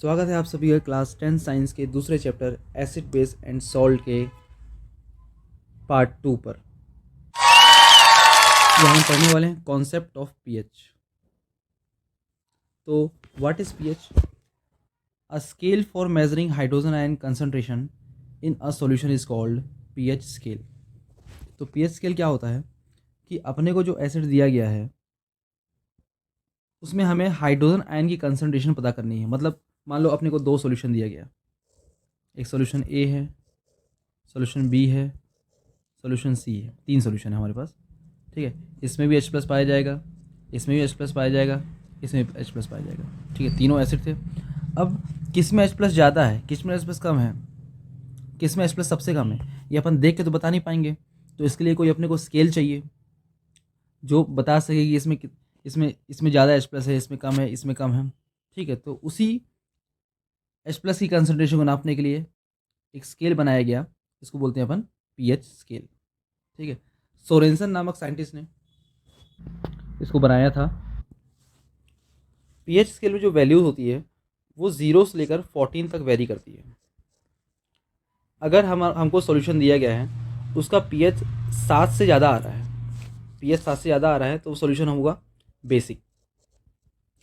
स्वागत है आप सभी का क्लास 10 साइंस के दूसरे chapter acid base and salt के पार्ट 2 पर। यहाँ हम पढ़ने वाले हैं कॉन्सेप्ट ऑफ पीएच। तो what is pH? A scale for measuring hydrogen ion concentration in a solution is called pH scale. तो पीएच स्केल क्या होता है कि अपने को जो एसिड दिया गया है उसमें हमें हाइड्रोजन आयन की कंसंट्रेशन पता करनी है। मतलब मान लो अपने को दो सॉल्यूशन दिया गया, एक सॉल्यूशन ए है, सॉल्यूशन बी है, सॉल्यूशन सी है। तीन सॉल्यूशन है हमारे पास, ठीक है। इसमें भी H प्लस पाया जाएगा, इसमें भी H प्लस पाया जाएगा, इसमें भी H प्लस पाया जाएगा, ठीक है। तीनों एसिड थे। अब किस में H प्लस ज़्यादा है, किस में H प्लस कम है, किस में H प्लस सबसे कम है, ये अपन देख के तो बता नहीं पाएंगे। तो इसके लिए कोई अपने को स्केल चाहिए जो बता सके कि इसमें ज़्यादा H प्लस है, इसमें कम है, इसमें कम है, ठीक है। तो उसी H प्लस की कंसनट्रेशन को नापने के लिए एक स्केल बनाया गया, इसको बोलते हैं अपन पीएच स्केल, ठीक है। सोरेंसन नामक साइंटिस्ट ने इसको बनाया था। पीएच स्केल में जो वैल्यूज होती है वो 0 से लेकर 14 तक वेरी करती है। अगर हमको सॉल्यूशन दिया गया है उसका पीएच 7 से ज़्यादा आ रहा है, पीएच 7 से ज़्यादा आ रहा है तो सॉल्यूशन होगा बेसिक।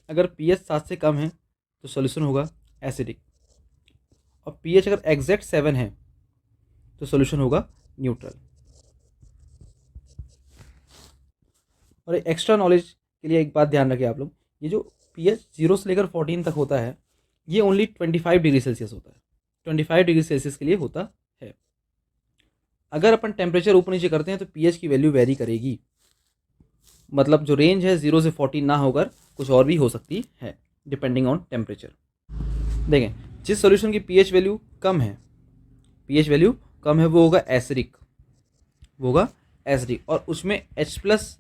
अगर पीएच 7 से कम है तो सॉल्यूशन होगा एसिडिक। और पीएच अगर एग्जैक्ट 7 है तो सॉल्यूशन होगा न्यूट्रल। और एक एक्स्ट्रा नॉलेज के लिए एक बात ध्यान रखें आप लोग, ये जो पीएच 0 से लेकर 14 तक होता है ये ओनली 25 डिग्री सेल्सियस होता है, 25 डिग्री सेल्सियस के लिए होता है। अगर अपन टेम्परेचर ऊपर नीचे करते हैं तो पीएच की वैल्यू वेरी करेगी। मतलब जो रेंज है 0 से 14 ना होकर कुछ और भी हो सकती है डिपेंडिंग ऑन टेम्परेचर। देखें, जिस सॉल्यूशन की पीएच वैल्यू कम है, पीएच वैल्यू कम है वो होगा एसिडिक, वो होगा एसिडिक। और उसमें H प्लस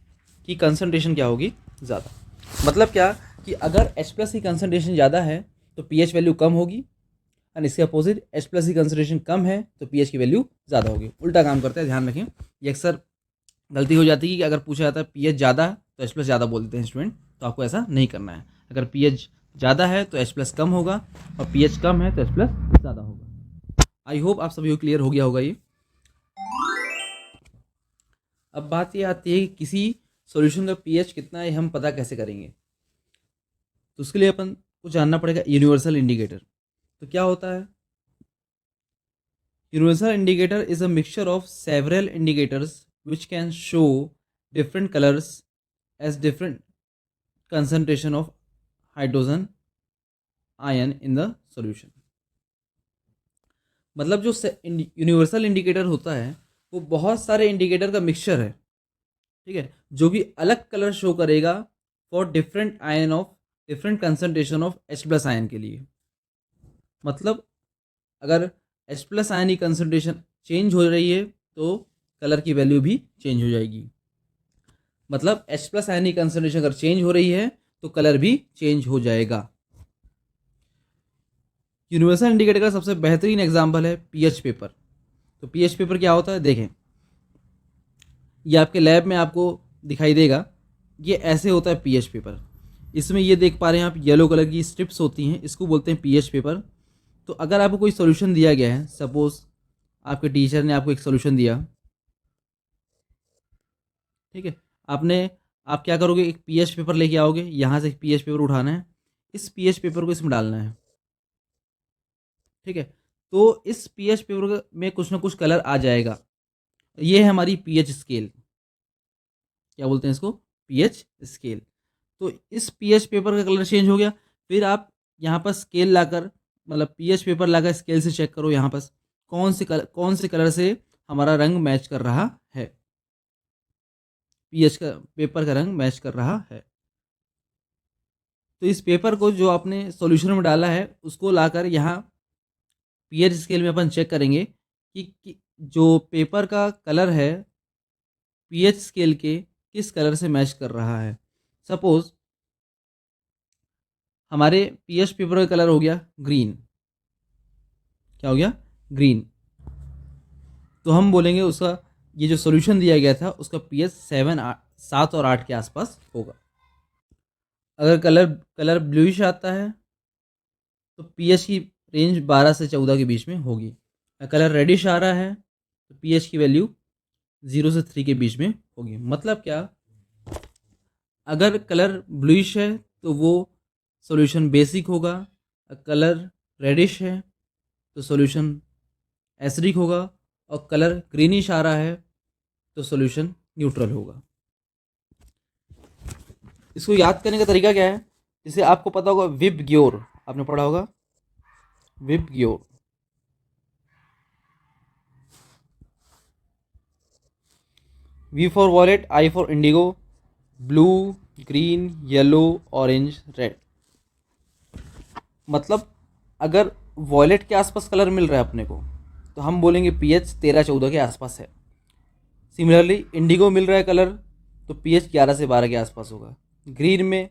की कंसंट्रेशन क्या होगी, ज़्यादा। मतलब क्या कि अगर H प्लस की कंसंट्रेशन ज़्यादा है तो पीएच वैल्यू कम होगी, और इसके अपोजिट H प्लस की कंसंट्रेशन कम है तो पीएच की वैल्यू ज़्यादा होगी। उल्टा काम करता है, ध्यान रखें। ये अक्सर गलती हो जाती है कि अगर पूछा जाता है पीएच ज़्यादा तो H प्लस ज़्यादा बोल देते हैं स्टूडेंट, तो आपको ऐसा नहीं करना है। अगर पीएच ज़्यादा है तो H प्लस कम होगा, और पीएच कम है तो H प्लस ज़्यादा होगा। आई होप आप सभी को क्लियर हो गया होगा ये। अब बात ये आती है कि किसी सॉल्यूशन का पीएच कितना है हम पता कैसे करेंगे। तो उसके लिए अपन को जानना पड़ेगा यूनिवर्सल इंडिकेटर। तो क्या होता है universal indicator? Is a mixture of several indicators which can show different colours as different concentration of hydrogen ion in the solution. मतलब जो यूनिवर्सल इंडिकेटर होता है वो बहुत सारे इंडिकेटर का मिक्सचर है, ठीक है, जो भी अलग कलर शो करेगा for different ion of different concentration of H plus ion के लिए। मतलब अगर H प्लस आयन की कंसंट्रेशन चेंज हो रही है तो कलर की वैल्यू भी चेंज हो जाएगी। मतलब H प्लस आयन की कंसंट्रेशन अगर चेंज हो रही है तो कलर भी चेंज हो जाएगा। यूनिवर्सल इंडिकेटर का सबसे बेहतरीन एग्जाम्पल है पीएच पेपर। तो पीएच पेपर क्या होता है, देखें, ये आपके लैब में आपको दिखाई देगा। ये ऐसे होता है पीएच पेपर। इसमें ये देख पा रहे हैं आप, येलो कलर की स्ट्रिप्स होती हैं, इसको बोलते हैं पीएच पेपर। तो अगर आपको कोई सॉल्यूशन दिया गया है, सपोज आपके टीचर ने आपको एक सॉल्यूशन दिया, ठीक है, आप क्या करोगे, एक पीएच पेपर लेके आओगे, यहाँ से एक पीएच पेपर उठाना है, इस पीएच पेपर को इसमें डालना है, ठीक है। तो इस पीएच पेपर में कुछ ना कुछ कलर आ जाएगा। ये है हमारी पीएच स्केल, क्या बोलते हैं इसको, पीएच स्केल। तो इस पीएच पेपर का कलर चेंज हो गया, फिर आप यहाँ पर स्केल लाकर, मतलब पीएच पेपर लाकर स्केल से चेक करो यहाँ पर कौन से कलर से हमारा रंग मैच कर रहा है, पीएच का पेपर का रंग मैच कर रहा है। तो इस पेपर को जो आपने सॉल्यूशन में डाला है उसको लाकर यहाँ पीएच स्केल में अपन चेक करेंगे कि जो पेपर का कलर है पीएच स्केल के किस कलर से मैच कर रहा है। सपोज हमारे पीएच पेपर का कलर हो गया ग्रीन, क्या हो गया, ग्रीन। तो हम बोलेंगे उसका ये जो सॉल्यूशन दिया गया था उसका पीएच 7 और 8 के आसपास होगा। अगर कलर ब्लूइश आता है तो पीएच की रेंज 12 से 14 के बीच में होगी। कलर रेडिश आ रहा है तो पीएच की वैल्यू 0 से 3 के बीच में होगी। मतलब क्या, अगर कलर ब्लूइश है तो वो सॉल्यूशन बेसिक होगा, कलर रेडिश है तो सॉल्यूशन एसिडिक होगा, और कलर ग्रीनिश आ रहा है तो सॉल्यूशन न्यूट्रल होगा। इसको याद करने का तरीका क्या है, जैसे आपको पता होगा विबग्योर, आपने पढ़ा होगा VIBGYOR. V for violet, I for indigo, blue, green, yellow, orange, red. मतलब अगर वॉलेट के आसपास कलर मिल रहा है अपने को तो हम बोलेंगे पीएच 13-14 के आसपास है। सिमिलरली इंडिगो मिल रहा है कलर तो पीएच 11 से 12 के आसपास होगा। ग्रीन में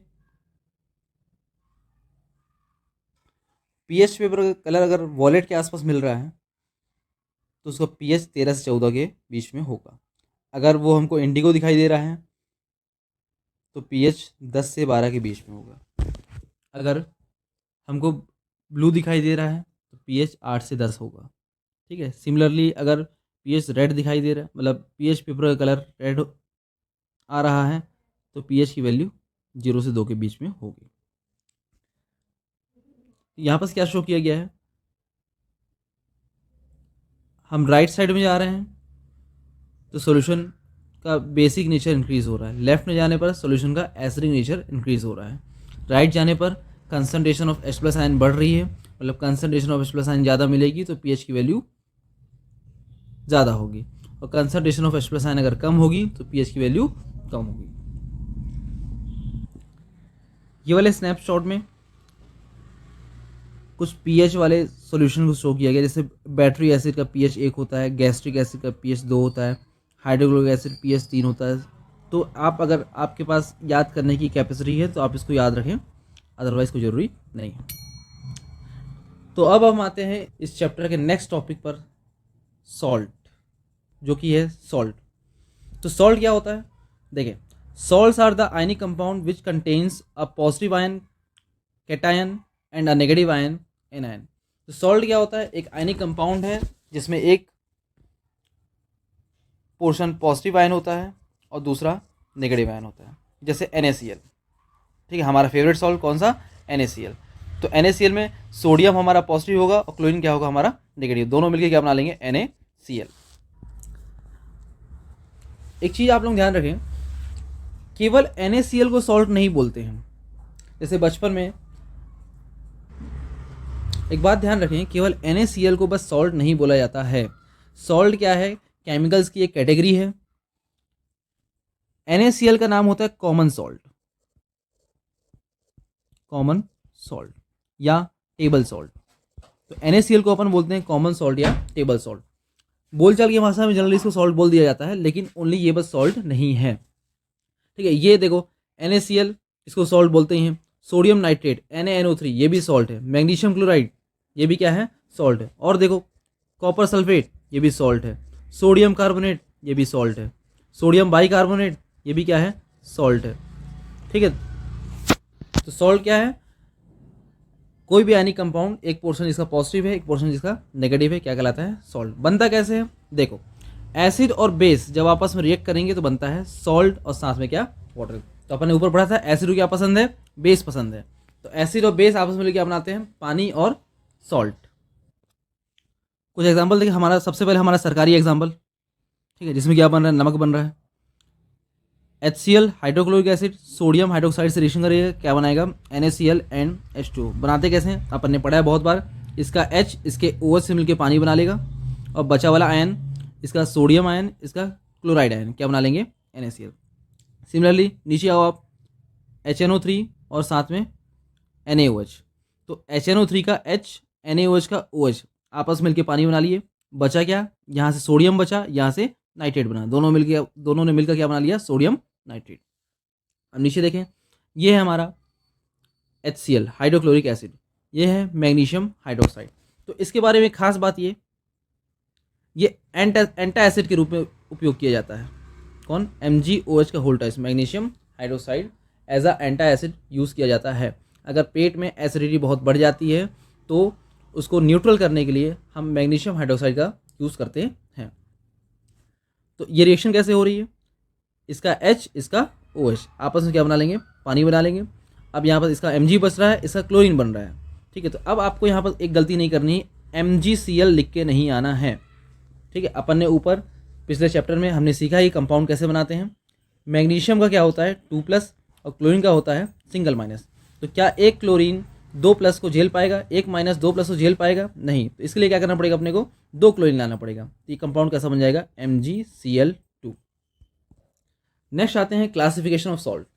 पीएच पेपर का कलर अगर वॉलेट के आसपास मिल रहा है तो उसका पीएच 13 से 14 के बीच में होगा। अगर वो हमको इंडिगो दिखाई दे रहा है तो पीएच 10 से 12 के बीच में होगा। अगर हमको ब्लू दिखाई दे रहा है तो पीएच 8 से 10 होगा। ठीक है। सिमिलरली अगर पीएच रेड दिखाई दे रहा है, मतलब पीएच पेपर का कलर रेड आ रहा है तो पीएच की वैल्यू 0 से 2 के बीच में होगी। यहाँ पर क्या शो किया गया है, हम राइट साइड में जा रहे हैं तो सॉल्यूशन का बेसिक नेचर इंक्रीज हो रहा है, लेफ्ट में जाने पर सॉल्यूशन का एसिडिक नेचर इंक्रीज हो रहा है, राइट जाने पर concentration of H plus ion बढ़ रही है, मतलब concentration of H plus ion ज़्यादा मिलेगी तो पीएच की वैल्यू ज़्यादा होगी, और concentration of H plus ion अगर कम होगी तो पीएच की वैल्यू कम होगी। ये वाले स्नैपशॉट में कुछ पीएच वाले सॉल्यूशन को शो किया गया, जैसे बैटरी एसिड का पीएच 1 होता है, गैस्ट्रिक एसिड का पीएच 2 होता है, हाइड्रोक्लोरिक एसिड पीएच 3 होता है। तो आप अगर आपके पास याद करने की कैपेसिटी है तो आप इसको याद रखें, अदरवाइज कोई ज़रूरी नहीं है। तो अब हम आते हैं इस चैप्टर के नेक्स्ट टॉपिक पर, सॉल्ट, जो कि है सॉल्ट। तो सॉल्ट क्या होता है, देखें, salts are the ionic compound which contains a positive ion, cation and a negative ion, anion. तो सॉल्ट क्या होता है, एक आयनिक कंपाउंड है जिसमें एक पोर्शन पॉजिटिव आयन होता है और दूसरा नेगेटिव आयन होता है, जैसे NaCl। ठीक है, हमारा फेवरेट सॉल्ट कौन सा, NaCl। तो NaCl में सोडियम हमारा पॉजिटिव होगा और क्लोरीन क्या होगा हमारा नेगेटिव, दोनों मिलकर क्या बना लेंगे, NaCl। एक चीज़ आप लोग ध्यान रखें, केवल NaCl को सॉल्ट नहीं बोलते हैं। जैसे बचपन में एक बात ध्यान रखें, केवल NaCl को बस सॉल्ट नहीं बोला जाता है। सॉल्ट क्या है, केमिकल्स की एक कैटेगरी है। NaCl का नाम होता है कॉमन सॉल्ट, कॉमन सॉल्ट या टेबल सॉल्ट। तो NaCl को अपन बोलते हैं कॉमन सॉल्ट या टेबल सॉल्ट। बोलचाल की भाषा में जनरली इसको सॉल्ट बोल दिया जाता है, लेकिन ओनली ये बस सॉल्ट नहीं है। ठीक है, ये देखो NaCl, इसको सॉल्ट बोलते हैं। सोडियम नाइट्रेट NaNO3 ये भी सॉल्ट है। मैग्नीशियम क्लोराइड ये भी क्या है, सॉल्ट है। और देखो कॉपर सल्फेट ये भी सॉल्ट है। सोडियम कार्बोनेट ये भी सॉल्ट है। सोडियम बाइकार्बोनेट ये भी क्या है, सॉल्ट है। ठीक है, तो सॉल्ट क्या है, कोई भी आयनिक कंपाउंड, एक पोर्शन जिसका पॉजिटिव है, एक पोर्शन जिसका नेगेटिव है, क्या कहलाता है, सॉल्ट। बनता कैसे है, देखो, एसिड और बेस जब आपस में रिएक्ट करेंगे तो बनता है सॉल्ट और साथ में क्या, वाटर। तो अपन ने ऊपर पढ़ा था एसिड को क्या पसंद है, बेस पसंद है। तो एसिड और बेस आपस में मिलकर क्या बनाते हैं, पानी और सॉल्ट। कुछ एग्जाम्पल देखिए, हमारा सबसे पहले हमारा सरकारी एग्जाम्पल, ठीक है, जिसमें क्या बन रहा है, नमक बन रहा है। HCl hydrochloric acid sodium hydroxide से रिएक्शन करेगा, क्या बनाएगा, NaCl एंड H2। बनाते कैसे हैं, अपन ने पढ़ा है बहुत बार। इसका H इसके OH से मिलकर पानी बना लेगा, और बचा वाला आयन इसका सोडियम आयन, इसका क्लोराइड आयन, क्या बना लेंगे, NaCl। सिमिलरली नीचे आओ आप, HNO3 और साथ में NaOH। तो HNO3 का H, NaOH का OH आपस में मिलकर पानी बना लिए। बचा क्या, यहाँ से सोडियम बचा, यहाँ से नाइट्रेट बना, दोनों ने मिलकर क्या बना लिया, सोडियम नाइट्रेट। अब नीचे देखें, ये है हमारा HCl हाइड्रोक्लोरिक एसिड, ये है मैग्नीशियम हाइड्रोक्साइड। तो इसके बारे में खास बात ये एंटा एसिड के रूप में उपयोग किया जाता है। कौन, MgOH का whole twice, magnesium hydroxide as a antacid use किया जाता है। अगर पेट में एसिडिटी बहुत बढ़ जाती है तो उसको न्यूट्रल करने के लिए हम मैग्नीशियम हाइड्रोक्साइड का यूज़ करते हैं। तो ये रिएक्शन कैसे हो रही है, इसका H इसका OH आपस में क्या बना लेंगे, पानी बना लेंगे। अब यहाँ पर इसका Mg बच रहा है, इसका क्लोरीन बन रहा है। ठीक है, तो अब आपको यहाँ पर एक गलती नहीं करनी, MgCl लिख के नहीं आना है। ठीक है, अपन ने ऊपर पिछले चैप्टर में हमने सीखा ये कंपाउंड कैसे बनाते हैं। मैग्नीशियम का क्या होता है 2+ और क्लोरीन का होता है सिंगल-। तो क्या एक क्लोरीन 2+ को झेल पाएगा, एक -2+ को झेल पाएगा? नहीं। तो इसके लिए क्या करना पड़ेगा, अपने को 2 क्लोरीन लाना पड़ेगा। तो ये कंपाउंड कैसा बन जाएगा, MgCl2। नेक्स्ट आते हैं क्लासिफिकेशन ऑफ सॉल्ट।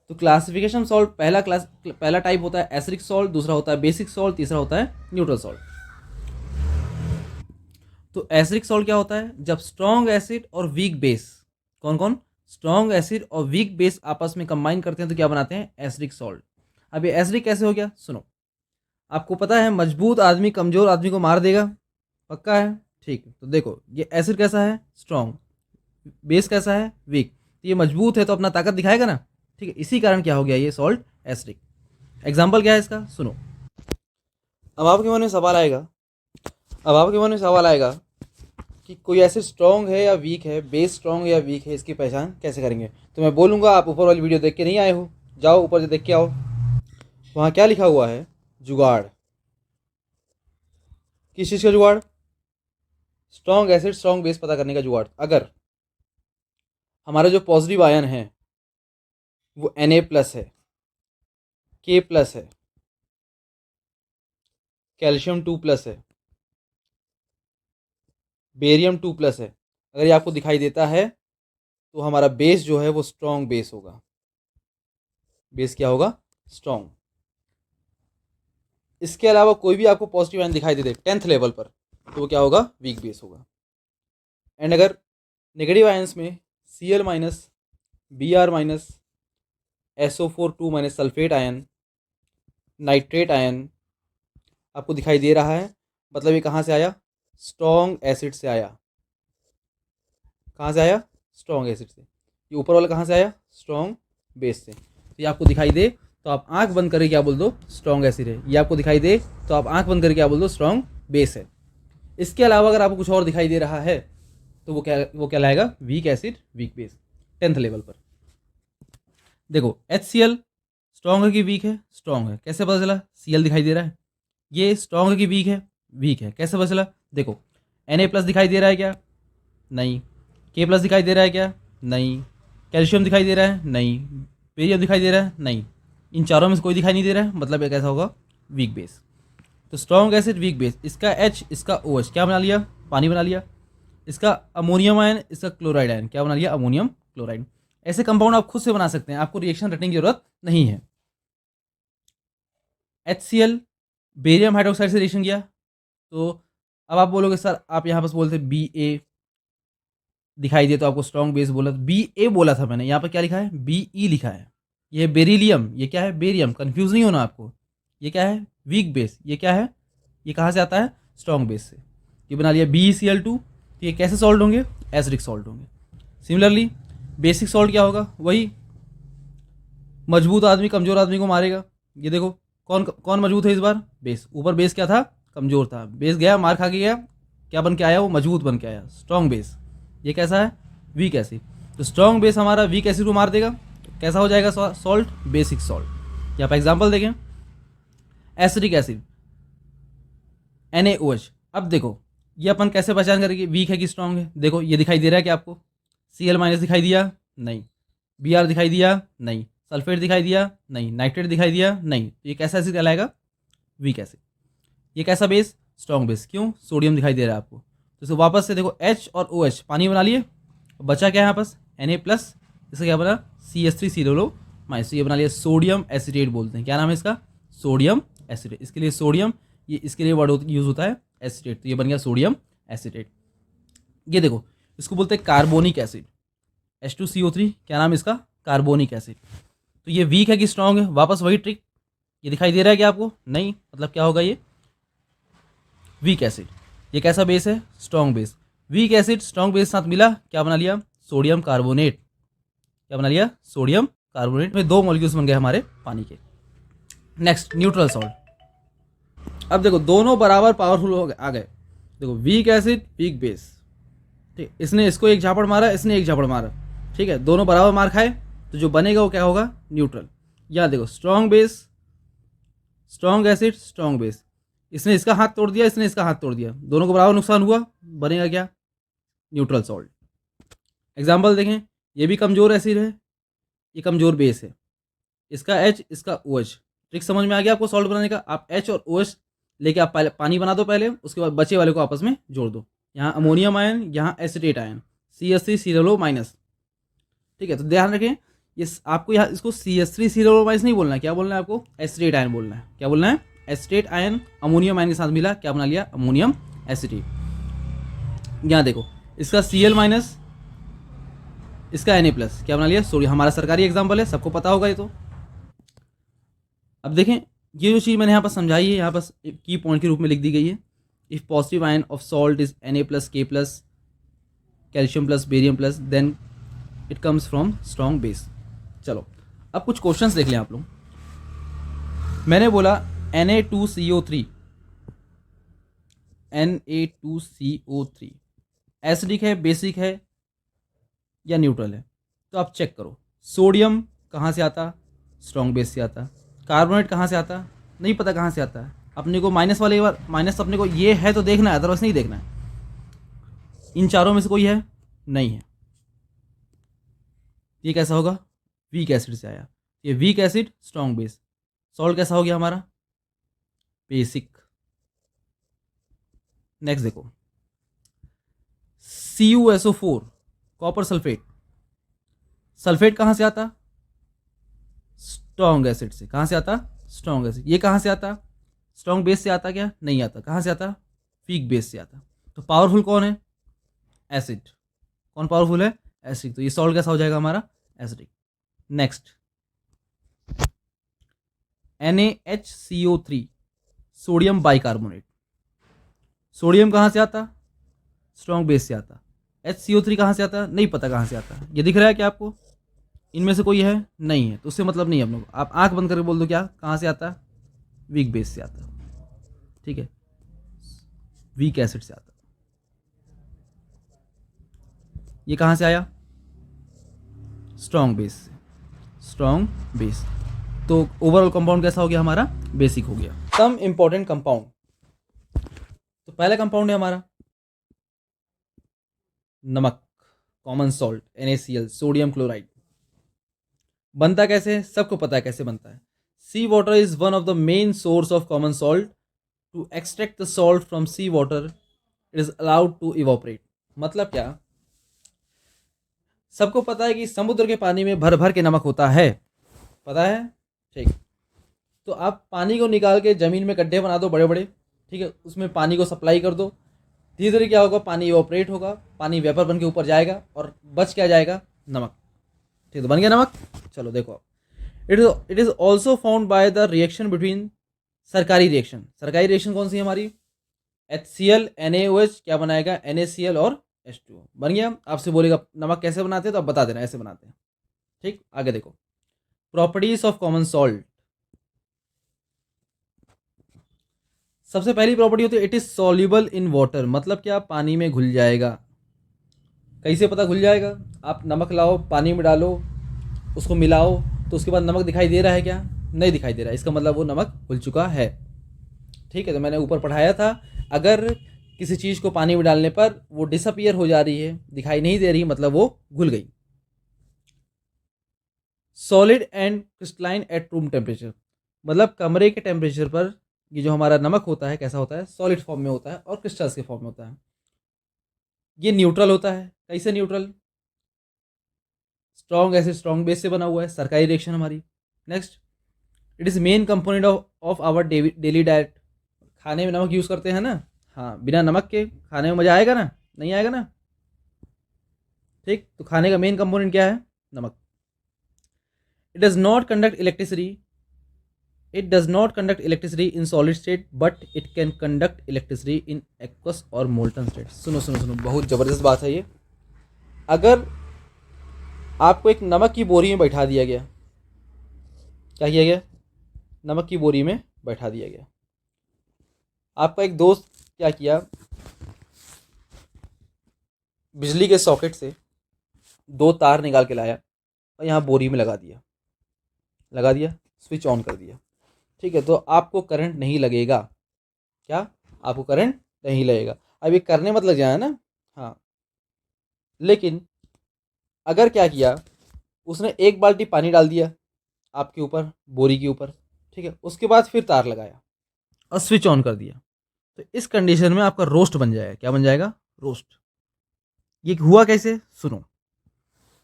तो क्लासिफिकेशन ऑफ सॉल्ट पहला टाइप होता है एसिडिक सॉल्ट, दूसरा होता है बेसिक सॉल्ट, तीसरा होता है न्यूट्रल सॉल्ट। तो एसिडिक सॉल्ट क्या होता है, जब स्ट्रॉन्ग एसिड और वीक बेस, कौन कौन, स्ट्रॉन्ग एसिड और वीक बेस आपस में कंबाइन करते हैं तो क्या बनाते हैं, एसिडिक सॉल्ट। अब ये एसिडिक कैसे हो गया, सुनो। आपको पता है मजबूत आदमी कमजोर आदमी को मार देगा, पक्का है। ठीक, तो देखो ये एसिड कैसा है, स्ट्रॉन्ग, बेस कैसा है, वीक। तो ये मजबूत है तो अपना ताकत दिखाएगा ना। ठीक है, इसी कारण क्या हो गया ये सॉल्ट एसिडिक। एग्जाम्पल क्या है इसका, सुनो। अब आपके मन में सवाल आएगा कि कोई एसिड स्ट्रॉन्ग है या वीक है, बेस स्ट्रॉन्ग है या वीक है, इसकी पहचान कैसे करेंगे। तो मैं बोलूँगा आप ऊपर वाली वीडियो देख के नहीं आए हो, जाओ ऊपर से देख के आओ। वहाँ क्या लिखा हुआ है, जुगाड़। किस चीज़ का जुगाड़, स्ट्रॉन्ग एसिड स्ट्रॉन्ग बेस पता करने का जुगाड़। अगर हमारा जो पॉजिटिव आयन है वो Na+ है, K+ है, कैल्शियम 2+ है, बेरियम 2+ है, अगर ये आपको दिखाई देता है तो हमारा बेस जो है वो स्ट्रॉन्ग बेस होगा। बेस क्या होगा, स्ट्रॉन्ग। इसके अलावा कोई भी आपको पॉजिटिव आयन दिखाई दे दे 10th लेवल पर तो वो क्या होगा, वीक बेस होगा। एंड अगर नेगेटिव आयंस में Cl-, Br-, SO4 2- sulphate ion, nitrate ion आपको दिखाई दे रहा है, मतलब ये कहाँ से आया, स्ट्रॉन्ग एसिड से आया। कहाँ से आया, स्ट्रॉन्ग एसिड से। ये ऊपर वाला कहाँ से आया, स्ट्रॉन्ग बेस से। तो ये आपको दिखाई दे तो आप आंख बंद करके क्या बोल दो, स्ट्रॉन्ग एसिड है। ये आपको दिखाई दे तो आप आंख बंद करके क्या बोल दो, स्ट्रॉन्ग बेस है। इसके अलावा अगर आपको कुछ और दिखाई दे रहा है तो वो क्या लाएगा, weak acid weak base 10th level पर। देखो HCl स्ट्रॉन्ग है कि वीक है, स्ट्रॉन्ग है। कैसे पता चला, Cl दिखाई दे रहा है। ये स्ट्रॉन्ग है कि वीक है, वीक है। कैसे पता चला, देखो Na+ दिखाई दे रहा है क्या, नहीं। K+ दिखाई दे रहा है क्या, नहीं। कैल्शियम दिखाई दे रहा है, नहीं। बेरियम दिखाई दे रहा है, नहीं। इन चारों में से कोई दिखाई नहीं दे रहा है, मतलब ये कैसा होगा, वीक बेस। तो स्ट्रॉन्ग एसिड वीक बेस, इसका H इसका OH क्या बना लिया, पानी बना लिया। इसका अमोनियम आयन इसका क्लोराइड आयन क्या बना लिया, अमोनियम क्लोराइड। ऐसे कंपाउंड आप खुद से बना सकते हैं, आपको रिएक्शन रटने की जरूरत नहीं है। HCl बेरियम हाइड्रोक्साइड से रिएक्शन किया तो अब आप बोलोगे सर आप यहाँ पर बोलते Ba दिखाई दे तो आपको स्ट्रॉन्ग बेस बोला, तो Ba बोला था मैंने, यहाँ पर क्या लिखा है, Be लिखा है। ये बेरिलियम, ये क्या है, बेरियम। कंफ्यूज नहीं होना आपको, ये क्या है, वीक बेस। ये क्या है, ये कहाँ से आता है, स्ट्रॉन्ग बेस से। ये बना लिया BeCl2। तो ये कैसे सॉल्ट होंगे, एसिडिक सॉल्ट होंगे। सिमिलरली बेसिक सॉल्ट क्या होगा, वही मजबूत आदमी कमजोर आदमी को मारेगा। ये देखो कौन कौन मजबूत है इस बार, बेस। ऊपर बेस क्या था, कमजोर था। बेस गया मार खा के गया, क्या बन के आया, वो मजबूत बन के आया, स्ट्रॉन्ग बेस। ये कैसा है, वीक एसिड। तो स्ट्रॉन्ग बेस हमारा वीक एसिड को मार देगा, कैसा हो जाएगा सॉल्ट, बेसिक सॉल्ट। यहाँ पर एग्जाम्पल देखें, एसिडिक एसिड NaOH। अब देखो ये अपन कैसे पहचान करेंगे वीक है कि स्ट्रॉन्ग है। देखो ये दिखाई दे रहा है कि आपको Cl- दिखाई दिया, नहीं। Br दिखाई दिया, नहीं। सल्फेट दिखाई दिया, नहीं। नाइट्रेट दिखाई दिया, नहीं। तो ये कैसा एसिड कहलाएगा, वीक एसिड। ये कैसा बेस, स्ट्रॉन्ग बेस। क्यों, सोडियम दिखाई दे रहा है आपको। तो इसे वापस से देखो H और OH पानी बना लिए, बचा क्या है यहाँ पास, Na+, इसका क्या बना, CH3COO-। ये बना लिया सोडियम एसिटेट बोलते हैं। क्या नाम है इसका, सोडियम एसिटेट। इसके लिए सोडियम, ये इसके लिए वर्ड यूज होता है एसिटेट। तो ये बन गया सोडियम एसिटेट। ये देखो इसको बोलते हैं कार्बोनिक एसिड, H2CO3। क्या नाम है इसका, कार्बोनिक एसिड। तो ये वीक है कि स्ट्रॉन्ग है, वापस वही ट्रिक। ये दिखाई दे रहा है कि आपको, नहीं, मतलब क्या होगा, ये वीक एसिड। ये कैसा बेस है, strong base. Weak acid strong base साथ मिला, क्या बना लिया, सोडियम कार्बोनेट। क्या बना लिया, सोडियम कार्बोनेट में 2 मॉलिक्यूल्स बन गए हमारे पानी के। Next neutral salt. अब देखो दोनों बराबर पावरफुल आ गए। देखो वीक एसिड वीक बेस, ठीक, इसने इसको एक झापड़ मारा, इसने एक झापड़ मारा, ठीक है, दोनों बराबर मार खाए, तो जो बनेगा वो क्या होगा, न्यूट्रल। या देखो strong base, strong acid, strong base, इसने इसका हाथ तोड़ दिया, इसने इसका हाथ तोड़ दिया, दोनों को बराबर नुकसान हुआ, बनेगा क्या, न्यूट्रल सॉल्ट। एग्जाम्पल देखें, ये भी कमजोर एसिड है, ये कमजोर बेस है, इसका एच, इसका ओ एच। ट्रिक समझ में आ गया आपको सॉल्ट बनाने का। आप एच और ओ एच लेके आप पहले पानी बना दो पहले, उसके बाद बचे वाले को आपस में जोड़ दो। यहाँ अमोनियम आयन, यहाँ acetate ion, CH3 COO minus, ठीक है। तो ध्यान रखें, ये आपको यहाँ इसको CH3 COO माइनस नहीं बोलना है, क्या बोलना है आपको, एसिटेट आयन बोलना है। क्या बोलना है, एसिटेट आयन अमोनियम आयन के साथ मिला, क्या बना लिया, अमोनियम एसिटेट। यहाँ देखो इसका Cl माइनस, इसका Na प्लस, क्या बना लिया, सोडियम। हमारा सरकारी एग्जाम्पल है, सबको पता होगा ये तो। अब देखें, ये जो चीज़ मैंने यहाँ पर समझाई है, यहाँ पर की पॉइंट के रूप में लिख दी गई है। If positive ion of salt is Na plus K plus calcium plus barium plus then it comes from strong base. चलो अब कुछ क्वेश्चंस देख लें आप लोग। मैंने बोला Na2CO3, Na2CO3 एसिडिक है, बेसिक है या न्यूट्रल है, तो आप चेक करो। सोडियम कहाँ से आता, स्ट्रॉन्ग बेस से आता। कार्बोनेट कहाँ से आता, नहीं पता कहाँ से आता है, अपने को माइनस वाले बार माइनस अपने को ये है तो देखना है, अदरवाइज नहीं देखना है। इन चारों में से कोई है, नहीं है, ये कैसा होगा, वीक एसिड से आया। ये weak acid, strong base, salt कैसा हो गया हमारा, बेसिक। नेक्स्ट देखो, CuSO4 कॉपर सल्फेट, सल्फेट कहाँ से आता, स्ट्रॉन्ग एसिड से। कहाँ से आता, स्ट्रॉन्ग एसिड। ये कहाँ से आता, स्ट्रॉन्ग बेस से आता क्या, नहीं आता, कहाँ से आता, वीक बेस से आता। तो पावरफुल कौन है, एसिड। कौन पावरफुल है, एसिड। तो ये सॉल्ट कैसा हो जाएगा हमारा, acidic. Next NaHCO3 sodium bicarbonate, sodium कहाँ से आता, स्ट्रॉन्ग बेस से आता। HCO3 कहाँ से आता, नहीं पता कहाँ से आता। ये दिख रहा है क्या आपको, इनमें से कोई है, नहीं है, तो उससे मतलब नहीं है हम लोग। आप आंख बंद करके बोल दो क्या, कहाँ से आता, वीक बेस से आता, ठीक है, वीक एसिड से आता। ये कहाँ से आया, स्ट्रॉन्ग बेस से, स्ट्रॉन्ग बेस। तो ओवरऑल कंपाउंड कैसा हो गया हमारा, बेसिक हो गया। सम इंपॉर्टेंट कंपाउंड, तो पहला कंपाउंड है हमारा नमक, common salt NaCl, sodium chloride. बनता कैसे, सबको पता है कैसे बनता है। Sea water is one of the main source of common salt. To extract the salt from sea water it is allowed to evaporate. मतलब क्या, सबको पता है कि समुद्र के पानी में भर भर के नमक होता है, पता है, ठीक। तो आप पानी को निकाल के ज़मीन में गड्ढे बना दो बड़े बड़े, ठीक है, उसमें पानी को सप्लाई कर दो, धीरे धीरे क्या होगा, पानी इवोपरेट होगा, पानी वेपर बन के ऊपर जाएगा और बच क्या जाएगा, नमक, ठीक, तो बन गया नमक। चलो देखो, it is also found by the reaction between, सरकारी रिएक्शन, सरकारी रिएक्शन कौन सी है हमारी, HCl NaOH क्या बनाएगा, NaCl और H2O बन गया। आपसे बोलेगा नमक कैसे बनाते हैं, तो आप बता देना ऐसे बनाते हैं, ठीक। आगे देखो, प्रॉपर्टीज ऑफ कॉमन सॉल्ट। सबसे पहली प्रॉपर्टी होती है it is soluble in water, मतलब क्या, पानी में घुल जाएगा। कैसे पता घुल जाएगा, आप नमक लाओ, पानी में डालो, उसको मिलाओ, तो उसके बाद नमक दिखाई दे रहा है क्या, नहीं दिखाई दे रहा है, इसका मतलब वो नमक घुल चुका है, ठीक है। तो मैंने ऊपर पढ़ाया था, अगर किसी चीज़ को पानी में डालने पर वो डिसअपियर हो जा रही है, दिखाई नहीं दे रही, मतलब वो घुल गई। Solid and crystalline at room temperature, मतलब कमरे के टेम्परेचर पर ये जो हमारा नमक होता है कैसा होता है, सॉलिड फॉर्म में होता है और क्रिस्टल्स के फॉर्म में होता है। ये न्यूट्रल होता है, कैसे neutral, strong acid strong base से बना हुआ है, सरकारी रिएक्शन हमारी। Next, it is main component of our daily diet, खाने में नमक यूज़ करते हैं ना, हाँ, बिना नमक के खाने में मज़ा आएगा ना, नहीं आएगा ना, ठीक। तो खाने का मेन कंपोनेंट क्या है, नमक। It does not conduct electricity, it does not conduct electricity in solid state but it can conduct electricity in aqueous और मोल्टन स्टेट। सुनो सुनो सुनो, बहुत ज़बरदस्त बात है ये। अगर आपको एक नमक की बोरी में बैठा दिया गया, क्या किया गया, नमक की बोरी में बैठा दिया गया, आपका एक दोस्त क्या किया, बिजली के सॉकेट से 2 तार निकाल के लाया और यहाँ बोरी में लगा दिया, स्विच ऑन कर दिया। ठीक है, तो आपको करंट नहीं लगेगा। क्या? आपको करंट नहीं लगेगा। अब ये करने मत लग जाए ना। हाँ, लेकिन अगर क्या किया, उसने 1 बाल्टी पानी डाल दिया आपके ऊपर, बोरी के ऊपर, ठीक है, उसके बाद फिर तार लगाया और स्विच ऑन कर दिया, तो इस कंडीशन में आपका रोस्ट बन जाएगा। क्या बन जाएगा? रोस्ट। ये हुआ कैसे? सुनो।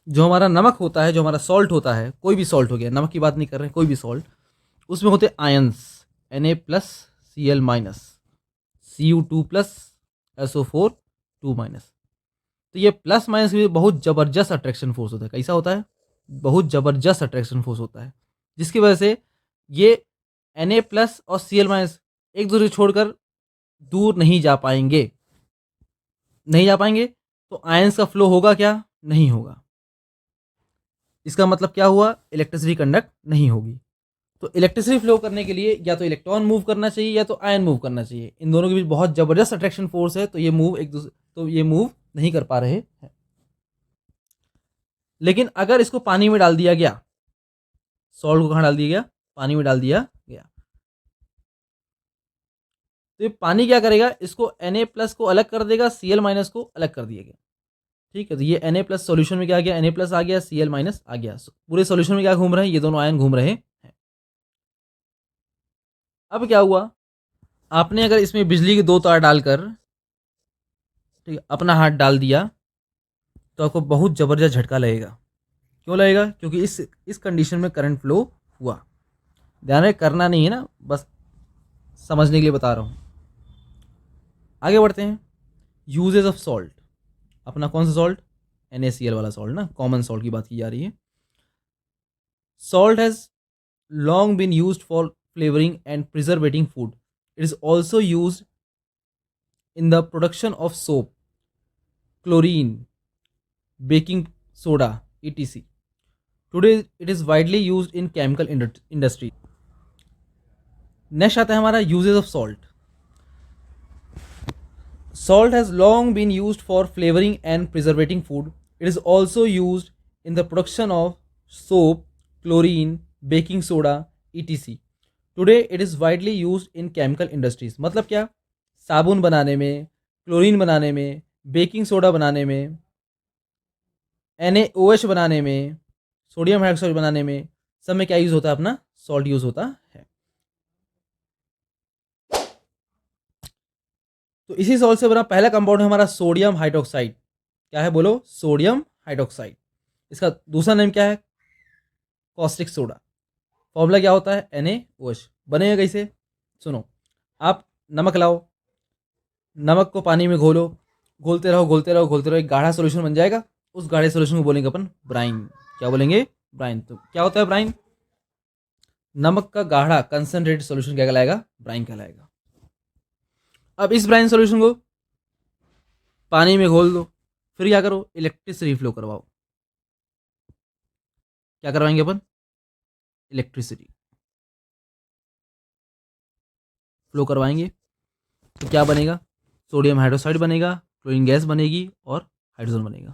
जो हमारा नमक होता है, जो हमारा सॉल्ट होता है, कोई भी सॉल्ट हो गया, नमक की बात नहीं कर रहे हैं, कोई भी सॉल्ट, उसमें होते आयंस, Na+Cl-, Cu2+, SO4 2-। तो ये प्लस माइनस भी बहुत ज़बरदस्त अट्रैक्शन फोर्स होता है। कैसा होता है? बहुत ज़बरदस्त अट्रैक्शन फोर्स होता है, जिसकी वजह से ये Na+ और Cl- एक दूसरे को छोड़कर दूर नहीं जा पाएंगे। तो आयंस का फ्लो होगा क्या? नहीं होगा। इसका मतलब क्या हुआ? इलेक्ट्रिसिटी कंडक्ट नहीं होगी। तो इलेक्ट्रिसिटी फ्लो करने के लिए या तो इलेक्ट्रॉन मूव करना चाहिए या तो आयन मूव करना चाहिए। इन दोनों के बीच बहुत ज़बरदस्त अट्रैक्शन फोर्स है, तो ये मूव नहीं कर पा रहे हैं। लेकिन अगर इसको पानी में डाल दिया गया, सॉल्ट को कहाँ डाल दिया गया? पानी में डाल दिया गया, तो ये पानी क्या करेगा? इसको Na+ को अलग कर देगा, Cl- को अलग कर दिया गया। ठीक है, तो ये Na+ सॉल्यूशन में क्या आ गया? Na+ आ गया, Cl- आ गया। पूरे सॉल्यूशन में क्या घूम रहे हैं? ये दोनों आयन घूम रहे हैं। अब क्या हुआ? आपने अगर इसमें बिजली के 2 तार डालकर, ठीक है, अपना हाथ डाल दिया, तो आपको बहुत ज़बरदस्त झटका लगेगा। क्यों लगेगा? क्योंकि इस कंडीशन में करंट फ्लो हुआ। ध्यान रहे, करना नहीं है ना, बस समझने के लिए बता रहा हूँ। आगे बढ़ते हैं। Uses of salt. अपना कौन सा सॉल्ट? NaCl वाला सॉल्ट ना, कॉमन सॉल्ट की बात की जा रही है। Salt has long been used for flavoring and preservating food. It is also used in the production of soap, chlorine, baking soda, etc. Today it is widely used in chemical industry. Next आता है हमारा uses of salt. Salt has long been used for flavoring and preservating food. It is also used in the production of soap, chlorine, baking soda, etc. Today it is widely used in chemical industries. मतलब क्या? साबुन बनाने में, chlorine बनाने में, baking soda बनाने में, NaOH बनाने में, सोडियम हाइड्रोक्साइड बनाने में, सब में क्या यूज़ होता है? अपना सॉल्ट यूज़ होता है। तो इसी सॉल्ट से बना पहला कंपाउंड है हमारा सोडियम हाइड्रोक्साइड। क्या है? बोलो। Sodium hydroxide. इसका दूसरा नेम क्या है? Caustic soda. फॉर्मूला क्या होता है? NaOH। बनेगा कैसे? सुनो। आप नमक लाओ, नमक को पानी में घोलो, घोलते रहो, एक गाढ़ा सोल्यूशन बन जाएगा। उस गाढ़े सोल्यूशन को बोलेंगे अपन ब्राइन। क्या बोलेंगे? ब्राइन। तो क्या होता है ब्राइन? नमक का गाढ़ा कंसनट्रेटेड सोल्यूशन क्या कहलाएगा? ब्राइन कहलाएगा। अब इस ब्राइन सोल्यूशन को पानी में घोल दो, फिर क्या करो? इलेक्ट्रिसिटी फ्लो करवाओ। क्या करवाएंगे अपन? इलेक्ट्रिसिटी फ्लो करवाएंगे, तो क्या बनेगा? सोडियम हाइड्रोक्साइड बनेगा, क्लोरीन गैस बनेगी और हाइड्रोजन बनेगा।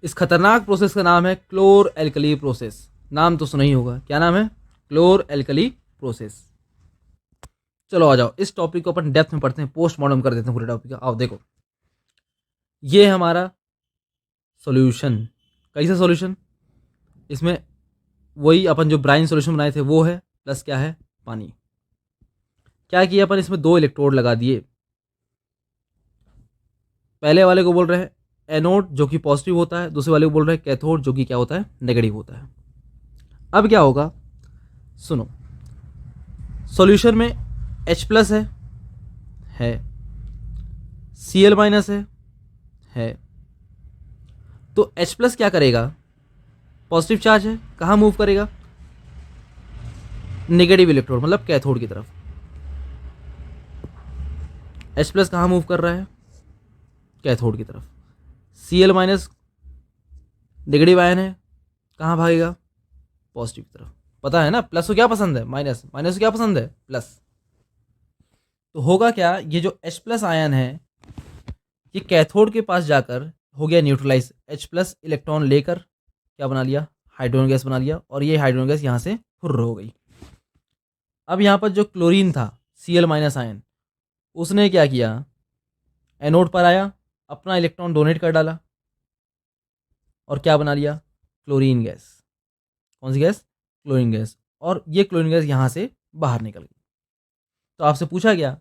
इस खतरनाक प्रोसेस का नाम है क्लोर एल्कली प्रोसेस। नाम तो सुना ही होगा। क्या नाम है? क्लोर एल्कली प्रोसेस। चलो आ जाओ, इस टॉपिक को अपन डेप्थ में पढ़ते हैं, पोस्टमार्टम कर देते हैं पूरे टॉपिक का। आओ देखो, ये है हमारा सॉल्यूशन। कैसा सॉल्यूशन? इसमें वही अपन जो ब्राइन सॉल्यूशन बनाए थे वो है, प्लस क्या है? पानी। क्या किया अपन? इसमें 2 इलेक्ट्रोड लगा दिए। पहले वाले को बोल रहे हैं एनोड, जो कि पॉजिटिव होता है, दूसरे वाले को बोल रहे हैं कैथोड, जो कि क्या होता है? नेगेटिव होता है। अब क्या होगा? सुनो। सॉल्यूशन में H+ है, Cl- है। तो H+ क्या करेगा? पॉजिटिव चार्ज है, कहाँ मूव करेगा? नेगेटिव इलेक्ट्रोड, मतलब कैथोड की तरफ। H+ कहाँ मूव कर रहा है? कैथोड की तरफ। Cl- नेगेटिव आयन है, कहाँ भागेगा? पॉजिटिव की तरफ। पता है ना, प्लस को क्या पसंद है? माइनस, माइनस को क्या पसंद है? प्लस। तो होगा क्या, ये जो H प्लस आयन है ये कैथोड के पास जाकर हो गया न्यूट्रलाइज, H प्लस इलेक्ट्रॉन लेकर क्या बना लिया, हाइड्रोजन गैस बना लिया, और ये हाइड्रोजन गैस यहाँ से फुर्र हो गई। अब यहाँ पर जो क्लोरीन था Cl माइनस आयन, उसने क्या किया, एनोड पर आया, अपना इलेक्ट्रॉन डोनेट कर डाला और क्या बना लिया, क्लोरीन गैस। कौन सी गैस, क्लोरीन गैस। और ये क्लोरीन गैस यहाँ से बाहर निकल गई। तो आपसे पूछा गया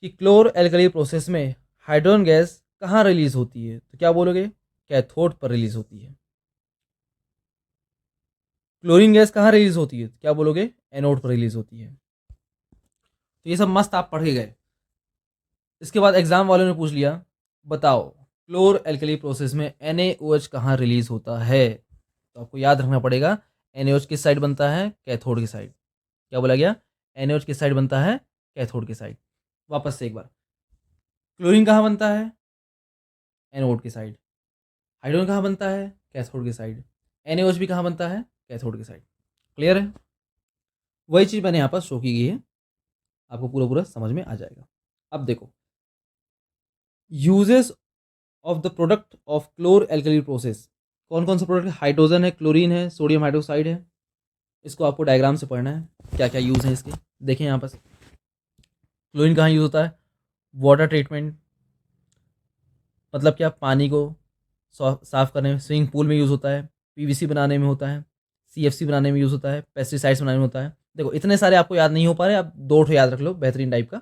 कि क्लोर एल्कली प्रोसेस में हाइड्रोजन गैस कहाँ रिलीज होती है, तो क्या बोलोगे, कैथोड पर रिलीज होती है। क्लोरीन गैस कहाँ रिलीज होती है, तो क्या बोलोगे, एनोड पर रिलीज होती है। तो ये सब मस्त आप पढ़ के गए। इसके बाद एग्जाम वालों ने पूछ लिया, बताओ क्लोर एल्कली प्रोसेस में NaOH कहाँ रिलीज होता है। तो आपको याद रखना पड़ेगा, NaOH किस साइड बनता है, कैथोड की साइड। क्या बोला गया, NaOH किस साइड बनता है, कैथोड की साइड। वापस से एक बार, क्लोरीन कहाँ बनता है, एनोड की साइड। हाइड्रोजन कहाँ बनता है, कैथोड की साइड। NaOH भी कहाँ बनता है, कैथोड की साइड। क्लियर है, वही चीज़ मैंने यहाँ पर शो की गई है, आपको पूरा पूरा समझ में आ जाएगा। अब देखो, uses of the product of chlor alkali process, कौन कौन सा प्रोडक्ट है, हाइड्रोजन है, क्लोरीन है, सोडियम हाइड्रोक्साइड है। इसको आपको डायग्राम से पढ़ना है, क्या क्या यूज़ है इसके। देखें यहाँ पर क्लोरीन कहाँ यूज़ होता है, वाटर ट्रीटमेंट, मतलब क्या, पानी को साफ करने में, स्विमिंग पूल में यूज़ होता है, PVC बनाने में होता है, CFC बनाने में यूज़ होता है, पेस्टिसाइड्स बनाने में होता है। देखो इतने सारे आपको याद नहीं हो पा रहे, आप दो ठो याद रख लो बेहतरीन टाइप का,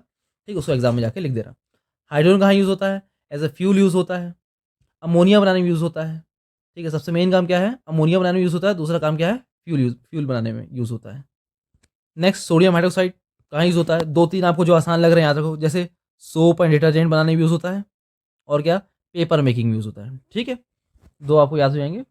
ठीक, उसको एग्जाम में जाके लिख दे रहा। हाइड्रोजन कहाँ यूज़ होता है, एज ए फ्यूल यूज़ होता है, अमोनिया बनाने में यूज़ होता है। ठीक है, सबसे मेन काम क्या है, अमोनिया बनाने में यूज़ होता है, दूसरा काम क्या है, फ्यूल बनाने में यूज़ होता है। नेक्स्ट, सोडियम हाइड्रोक्साइड कहाँ यूज़ होता है, दो तीन आपको जो आसान लग रहे हैं याद रखो, जैसे सोप एंड डिटर्जेंट बनाने में यूज़ होता है, और क्या, पेपर मेकिंग में यूज़ होता है। ठीक है, दो आपको याद हो जाएंगे।